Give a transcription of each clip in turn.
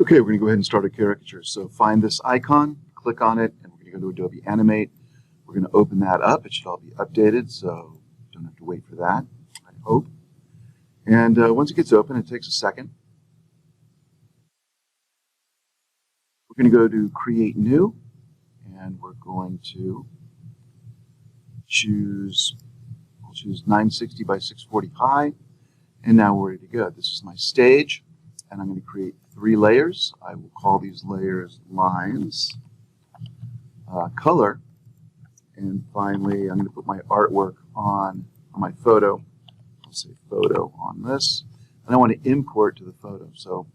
Okay, we're going to go ahead and start a caricature. So find this icon, click on it, and we're going to go to Adobe Animate. We're going to open that up. It should all be updated, so you don't have to wait for that, I hope. And once it gets open, it takes a second. We're going to go to Create New, and we're going to choose, I'll choose 960 by 640 high, and now we're ready to go. This is my stage, and I'm going to create 3 layers. I will call these layers lines, color, and finally I'm going to put my artwork on my photo. I'll say photo on this, and I want to import to the photo. So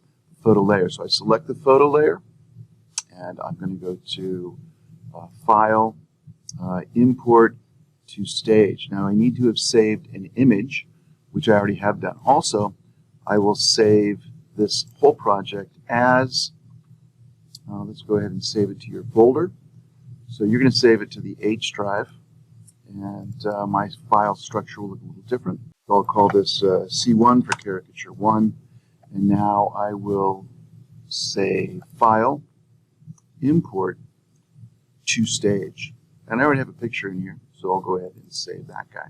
photo layer. So I select the photo layer, and I'm going to go to File, Import to Stage. Now I need to have saved an image, which I already have done. Also, I will save this whole project as, let's go ahead and save it to your folder. So you're going to save it to the H drive, and my file structure will look a little different. So I'll call this C1 for caricature 1, and now I will say File, Import to Stage. And I already have a picture in here, so I'll go ahead and save that guy.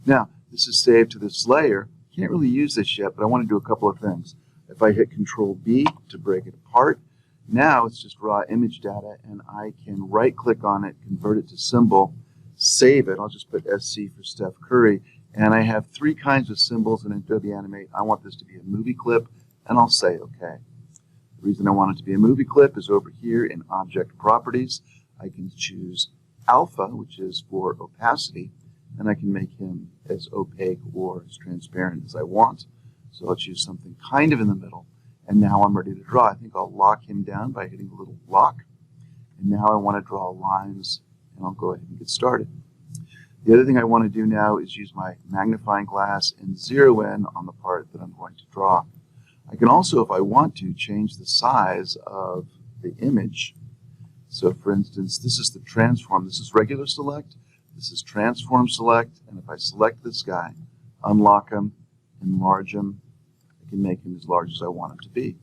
Now, this is saved to this layer. Can't really use this yet, but I want to do a couple of things. If I hit Control B to break it apart, now it's just raw image data, and I can right-click on it, convert it to symbol, save it. I'll just put SC for Steph Curry, and I have 3 kinds of symbols in Adobe Animate. I want this to be a movie clip, and I'll say OK. The reason I want it to be a movie clip is over here in Object Properties. I can choose Alpha, which is for opacity, and I can make him as opaque or as transparent as I want. So I'll choose something kind of in the middle, and now I'm ready to draw. I think I'll lock him down by hitting the little lock, and now I want to draw lines, and I'll go ahead and get started. The other thing I want to do now is use my magnifying glass and zero in on the part that I'm going to draw. I can also, if I want to, change the size of the image. So for instance, this is the transform. This is regular select. This is transform select, and if I select this guy, unlock him, enlarge him, I can make him as large as I want him to be.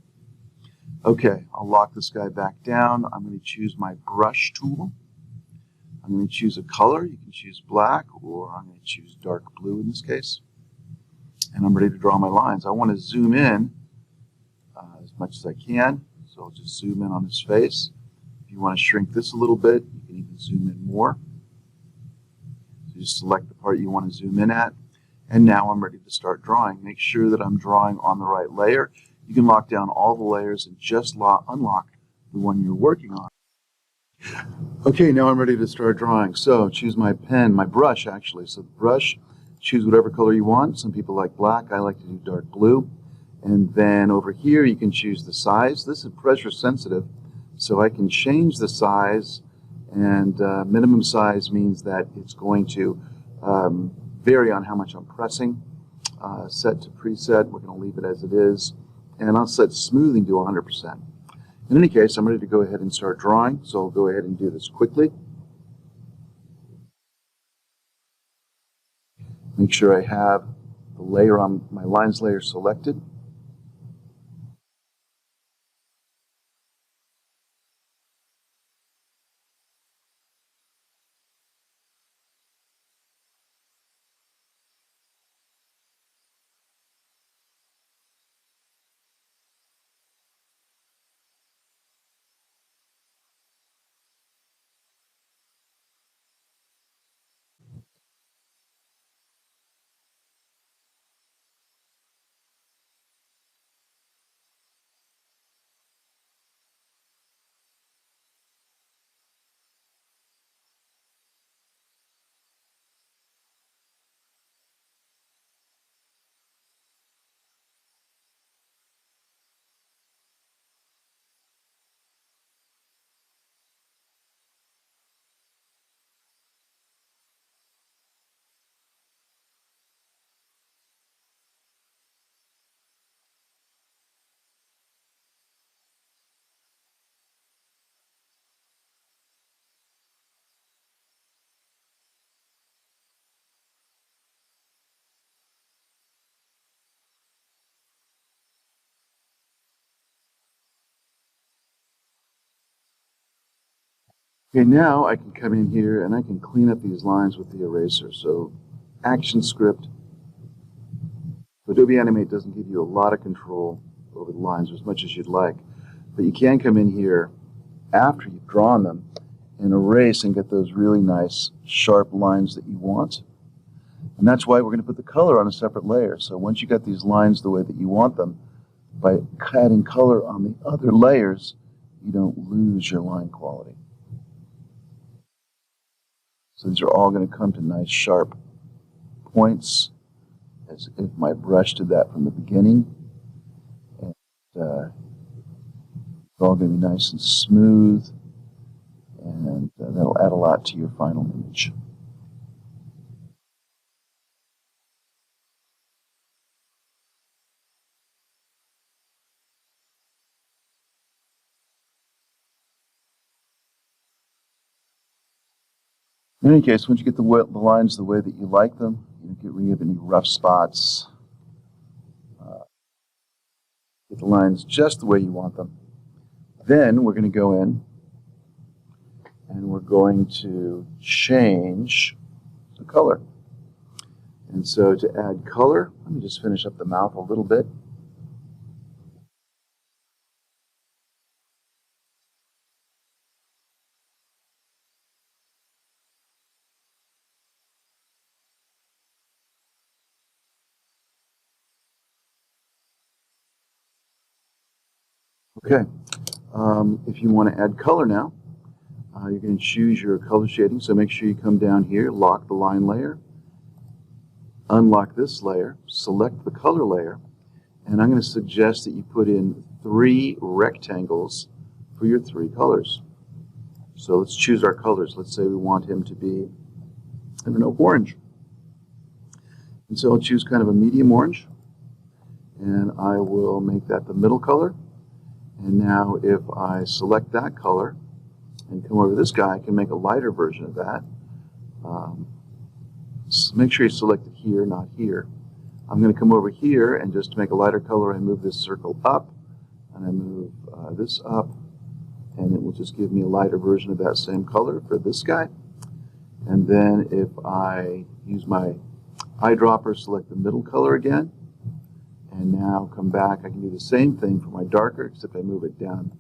Okay, I'll lock this guy back down. I'm going to choose my brush tool. I'm going to choose a color. You can choose black, or I'm going to choose dark blue in this case. And I'm ready to draw my lines. I want to zoom in as much as I can, so I'll just zoom in on his face. If you want to shrink this a little bit, you can even zoom in more. So just select the part you want to zoom in at. And now I'm ready to start drawing. Make sure that I'm drawing on the right layer. You can lock down all the layers and just unlock the one you're working on. Okay, now I'm ready to start drawing. So choose my pen, my brush actually. So the brush, choose whatever color you want. Some people like black. I like to do dark blue. And then over here you can choose the size. This is pressure sensitive, so I can change the size. And minimum size means that it's going to vary on how much I'm pressing. Set to preset, we're going to leave it as it is, and I'll set smoothing to 100%. In any case, I'm ready to go ahead and start drawing, so I'll go ahead and do this quickly. Make sure I have the layer on my lines layer selected. Okay, now I can come in here and I can clean up these lines with the eraser. So action script. Adobe Animate doesn't give you a lot of control over the lines as much as you'd like, but you can come in here after you've drawn them and erase and get those really nice sharp lines that you want. And that's why we're going to put the color on a separate layer. So once you got these lines the way that you want them, by adding color on the other layers, you don't lose your line quality. So these are all going to come to nice sharp points, as if my brush did that from the beginning. And it's all going to be nice and smooth, and that'll add a lot to your final image. In any case, once you get the lines the way that you like them, you don't get rid of any rough spots. Get the lines just the way you want them. Then we're going to go in and we're going to change the color. And so to add color, let me just finish up the mouth a little bit. Okay, if you want to add color now, you're going to choose your color shading. So make sure you come down here, lock the line layer, unlock this layer, select the color layer, and I'm going to suggest that you put in 3 rectangles for your 3 colors. So let's choose our colors. Let's say we want him to be, I don't know, orange. And so I'll choose kind of a medium orange, and I will make that the middle color. And now if I select that color and come over to this guy, I can make a lighter version of that. So make sure you select it here, not here. I'm going to come over here, and just to make a lighter color, I move this circle up, and I move this up, and it will just give me a lighter version of that same color for this guy. And then if I use my eyedropper, select the middle color again, and now come back, I can do the same thing for my darker, except I move it down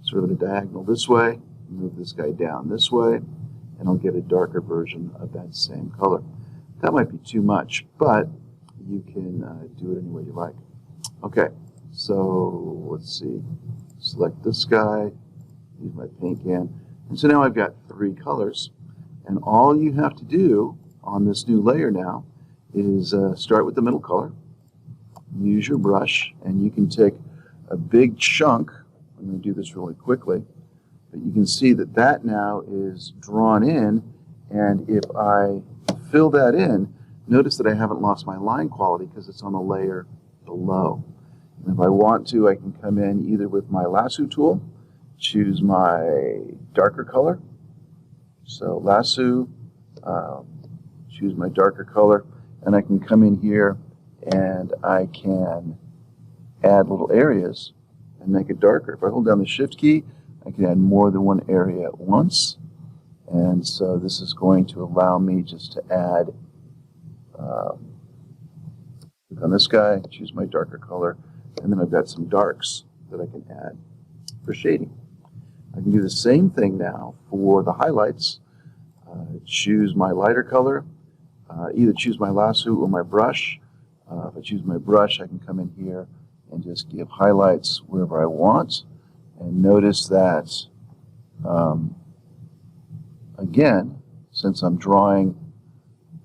sort of in a diagonal this way, move this guy down this way, and I'll get a darker version of that same color. That might be too much, but you can do it any way you like. Okay, so let's see. Select this guy, use my paint can, and so now I've got 3 colors, and all you have to do on this new layer now is start with the middle color, use your brush, and you can take a big chunk. I'm going to do this really quickly, but you can see that that now is drawn in, and if I fill that in, notice that I haven't lost my line quality because it's on the layer below. And if I want to, I can come in either with my lasso tool, choose my darker color, so lasso, choose my darker color, and I can come in here and I can add little areas and make it darker. If I hold down the Shift key, I can add more than one area at once. And so this is going to allow me just to add, click on this guy, choose my darker color, and then I've got some darks that I can add for shading. I can do the same thing now for the highlights. Choose my lighter color, either choose my lasso or my brush. If I choose my brush, I can come in here and just give highlights wherever I want. And notice that, again, since I'm drawing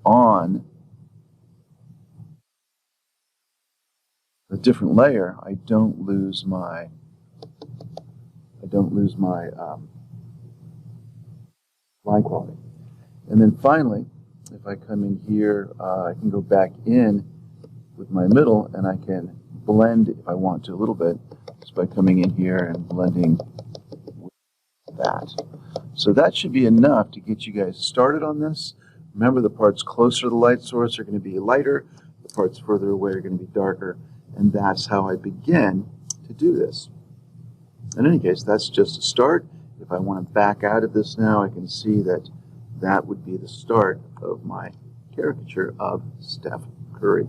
on a different layer, I don't lose my line quality. And then finally, if I come in here, I can go back in with my middle, and I can blend, if I want to, a little bit, just by coming in here and blending with that. So that should be enough to get you guys started on this. Remember, the parts closer to the light source are going to be lighter, the parts further away are going to be darker, and that's how I begin to do this. In any case, that's just a start, If I want to back out of this now, I can see that that would be the start of my caricature of Steph Curry.